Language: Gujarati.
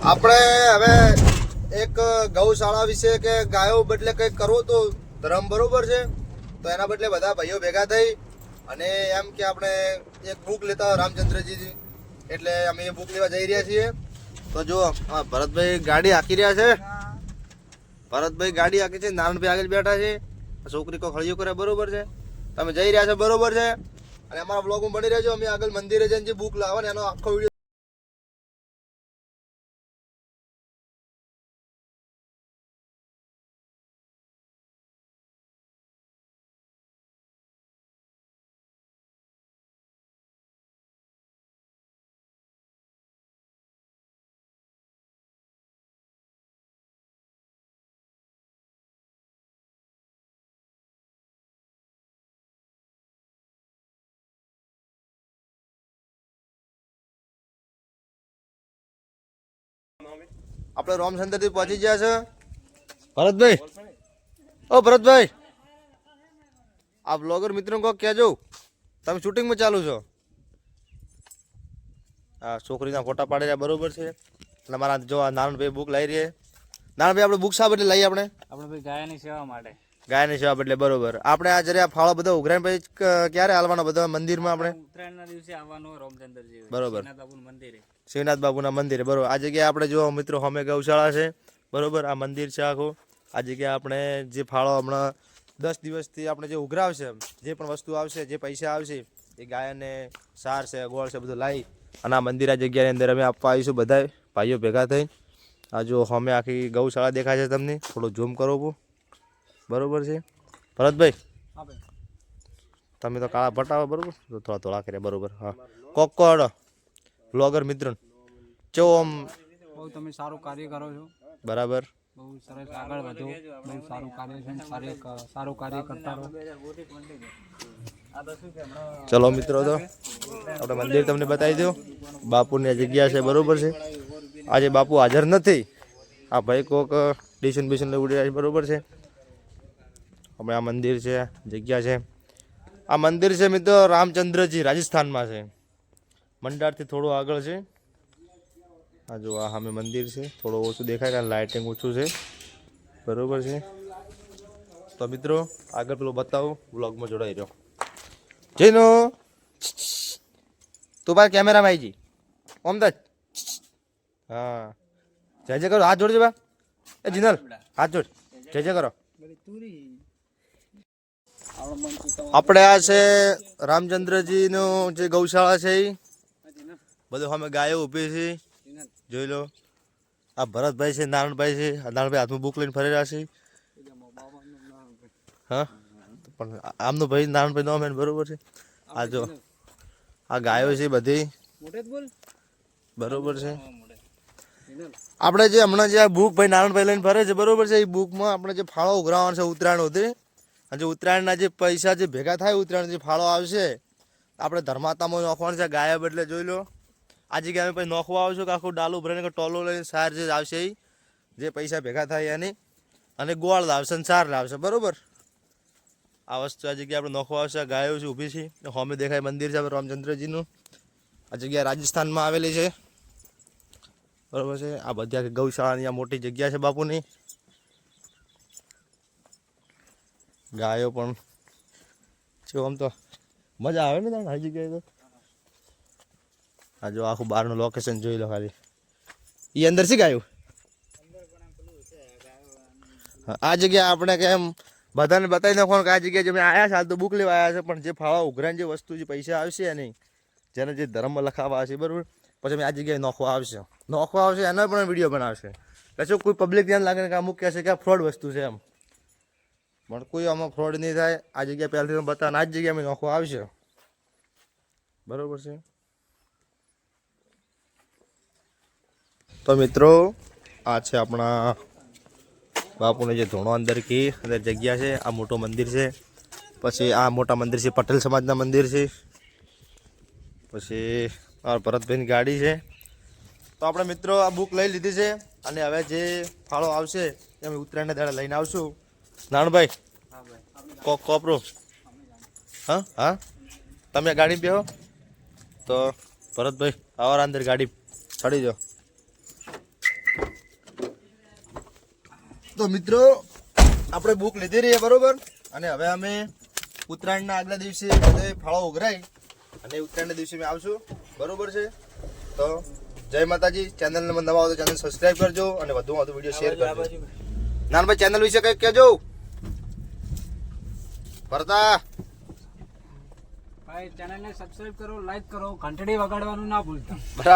આપણે હવે એક ગૌશાળા વિશે કે ગાયો બદલે કંઈક કરવું તો ધર્મ બરોબર છે, તો એના બદલે બધા ભાઈઓ ભેગા થઈ અને એમ કે આપણે એક બુક લેતા રામચંદ્રજી, એટલે અમે એ બુક લેવા જઈ રહ્યા છીએ. તો જો ભરતભાઈ ગાડી હાંકી રહ્યા છે, ભરતભાઈ ગાડી હાંકી છે, નારણભાઈ આગળ બેઠા છે, છોકરી કો ખળિયો કરે બરોબર છે, તમે જઈ રહ્યા છો બરોબર છે. અને અમારા બ્લોગમાં બની રહેજો. અમે આગળ મંદિરે જઈને જે બુક લાવવા ને એનો આખો વિડીયો આપણે રામચંદ્રજી પહોંચી ગયા છે. ભરતભાઈ, ઓ ભરતભાઈ, આ બ્લોગર મિત્રો કો કહેજો તમે શૂટિંગમાં ચાલુ છો. આ છોકરીના ફોટા પાડી રહ્યા બરોબર છે. એટલે મારા જો આ નારણભાઈ બુક લઈ રહી. નારણભાઈ આપણે બુક શા બદલે લઈએ? આપણે ભાઈ ગાયની સેવા માટે. ગાયની સેવા બદલે બરોબર. આપણે આ જયારે આ ફાળો બધો ઉઘરાઈને પછી ક્યારે હાલવાનો બધા મંદિરમાં? આપણે ઉત્તરાયણના દિવસે આવવાનું રામચંદ્રજી બરોબર, મંદિરે, શિવનાથ બાબુના મંદિરે બરોબર. આ જગ્યાએ આપણે જો મિત્રો અમે ગૌશાળા છે બરોબર, આ મંદિર છે આખું. આ જગ્યાએ આપણે જે ફાળો હમણાં 10 દિવસથી આપણે જે ઉઘરાવશે, જે પણ વસ્તુ આવશે, જે પૈસા આવશે એ ગાયને સાર છે, ગોળ છે, બધું લાવી અને આ મંદિર આ જગ્યાની અંદર અમે આપવા આવીશું બધા ભાઈઓ ભેગા થઈ. આ જો અમે આખી ગૌશાળા દેખાય છે તમને, થોડો ઝૂમ કરો બરોબર છે. ભરતભાઈ તમે તો કાળા ભટાવો બરોબર, તો થોડા થોડા કર્યા બરોબર. હા કોકડ બ્લોગર મિત્રો ચો આમ બહુ તમે સારું કાર્ય કરો છો બરાબર, બહુ સરસ, આગળ વધો, બહુ સારું કાર્ય છે, સારું કાર્ય કરતા રહો. ચલો મિત્રો, તો આપણે મંદિર તમને બતાવી દો. બાપુની જગ્યા છે બરોબર છે. આજે બાપુ હાજર નથી, આ ભાઈ કોક ડિશન બિશન ઉડી રહ્યા છે બરોબર છે. આપણે આ મંદિર છે, જગ્યા છે. આ મંદિર છે મિત્રો રામચંદ્રજી, રાજસ્થાનમાં છે. મંડારથી થોડું આગળ છે. આ જો આ સામે મંદિર છે, થોડું ઓછું દેખાય કારણ લાઇટિંગ ઓછું છે બરોબર છે. તો મિત્રો આગળ પેલું બતાવું, વ્લોગમાં જોડાઈ રહ્યો. જઈનો તું ભાઈ કેમેરામાં આવી જી ઓમદાજ. હા જય જય કરો, હાથ જોડજો બા. એ જીનલ હાથ જોડ, જય જય કરો. આપણે આ છે રામચંદ્રજીનું જે ગૌશાળા છે, બધું અમે ગાયો ઊભી છે જોઈ લો. આ ભરતભાઈ છે, નારણભાઈ છે. નારણભાઈ હાથમાં બુક લઈને ફરી રહ્યા છે. હા પણ આમનું ભાઈ નારણભાઈ નામ છે બરોબર છે. આ જો આ ગાયો છે બધી બરોબર છે. આપણે જે હમણાં જે આ બુક ભાઈ નારણભાઈ લઈને ફરે છે બરોબર છે, એ બુકમાં આપણે જે ફાળો ઉઘરાવવાનો છે ઉત્તરાયણ સુધી, અને જે ઉત્તરાયણના જે પૈસા જે ભેગા થાય, ઉત્તરાયણ જે ફાળો આવશે આપણે ધર્માતામાં નોખવાનું છે. ગાયા બદલે જોઈ લો આ જગ્યાએ અમે પછી નોખવા આવશું કે આખું ડાલું ભરીને ટોલો લઈને સાર જે આવશે એ જે પૈસા ભેગા થાય એની, અને ગોળ લાવશે અને સાર લાવશે બરોબર. આ વસ્તુ આ જગ્યાએ આપણે નોખવા આવશે. ગાયો છે ઊભી છે, હોમે દેખાય મંદિર છે રામચંદ્રજીનું. આ જગ્યા રાજસ્થાનમાં આવેલી છે બરોબર છે. આ બધી ગૌશાળાની આ મોટી જગ્યા છે બાપુની. ગાયો પણ છે, આમ તો મજા આવે ને આ જગ્યાએ તો. આ જો આખું બહારનું લોકેશન જોઈ લો ખાલી. એ અંદર છે ગાયું. આ જગ્યા આપણે કેમ બધાને બતાવી નાખવાનું કે આ જગ્યાએ જે અમે આવ્યા છે, હાલ તો બુક લેવા આવ્યા છે, પણ જે ફાળા ઉઘરાઈને જે વસ્તુ જે પૈસા આવશે નહીં, જેને જે ધર્મમાં લખાવા હશે બરાબર, પછી અમે આ જગ્યાએ નોખવા આવશે એનો પણ વિડીયો બનાવશે. પછી કોઈ પબ્લિક ધ્યાન લાગે કે અમુક કહે છે કે આ ફ્રોડ વસ્તુ છે એમ, પણ કોઈ આમાં ફ્રોડ નહીં થાય. આ જગ્યા પહેલાંથી બતાવે, આ જ જગ્યાએ અમે નોખવા આવશે બરોબર છે. તો મિત્રો આ છે આપણા બાપુને જે ધોણો અંદર કી અંદર જગ્યા છે. આ મોટો મંદિર છે. પછી આ મોટા મંદિર છે પટેલ સમાજના મંદિર છે. પછી આ ભરતભાઈની ગાડી છે. તો આપણે મિત્રો આ બુક લઈ લીધી છે, અને હવે જે ફાળો આવશે એ અમે ઉત્તરાયણના દાડે લઈને આવશું. નાણભાઈ કોપરો, હા હા તમે ગાડી બેહો. તો ભરતભાઈ આવા અંદર ગાડી ચડી જાઓ. તો મિત્રો આપણે બુક લીધી રહી બરોબર, અને હવે અમે ઉત્તરાયણના આગલા દિવસે બધે ફાળો ઉઘરાઈ અને ઉત્તરાયણના દિવસે અમે આવશું બરોબર છે. તો જય માતાજી. ચેનલને નવા આવો તો ચેનલ સબસ્ક્રાઈબ કરજો અને વધુમાં વધુ વિડીયો શેર કરજો. નાનભાઈ ચેનલ વિશે કંઈક કહેજો. ભરતા ભાઈ ચેનલને સબસ્ક્રાઇબ કરો, લાઈક કરો, ઘંટડી વગાડવાનું ના ભૂલતા.